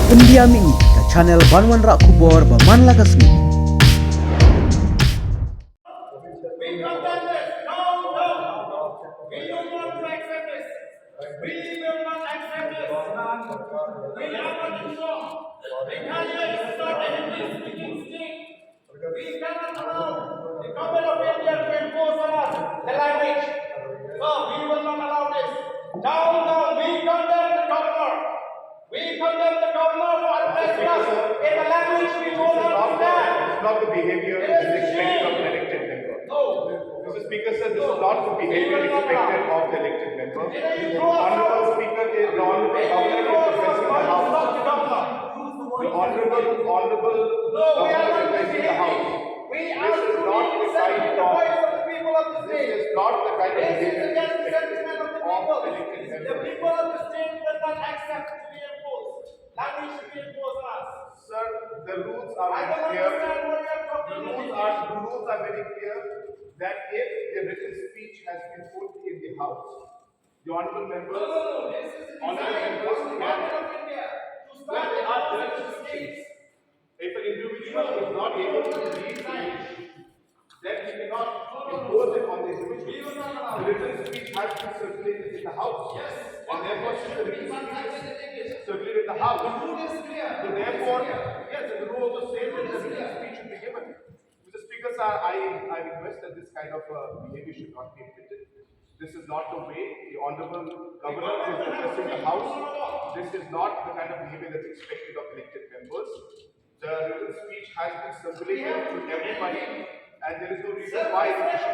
Pendiam ini ke channel Banwan Rak Kubor Baman Lagasmi. We condemn this. No, no. We don't want to accept this. We will not accept this. We are not informed. Retaliation is not a Hindi speaking state. We cannot allow the government of India to impose on us the language. So we will not allow this. Down, down. We condemn the governor. We condemn the governor for addressing us in the language we don't understand. It's not the behavior It is expected of shame. an elected member. No. Mr. Speaker said this is not the behavior expected of the elected member. The Honorable Speaker is the Honorable Governor is addressing the House. The Honorable No, we are Governor not is addressing the House. We This are is not the kind the of voice of the people of the this state. is not the kind of This is behavior against the expected sentiment of the of people. elected The members. people of the state will not accept to be imposed. Language should be imposed on us. Sir, the rules are I don't very clear. understand what you are The talking rules are very clear that if the written speech has been put in the House, the honorable members, No, this is the honorable design members of the can, government of India to when start they the are whole written of the states. if an individual is not able to read English, then he cannot impose it on the individual. The written speech has been circulated in the House, and therefore since the written speech is circulated in the House, so therefore, yes, the rule also says that the written speech should be given. Mr. Speaker, sir, I request that this kind of behavior should not be repeated. This is not the way the Honorable Governor is addressing the House. This is not the kind of behavior that's expected of elected members. The written speech has been circulated to everybody, and there is no reason why it should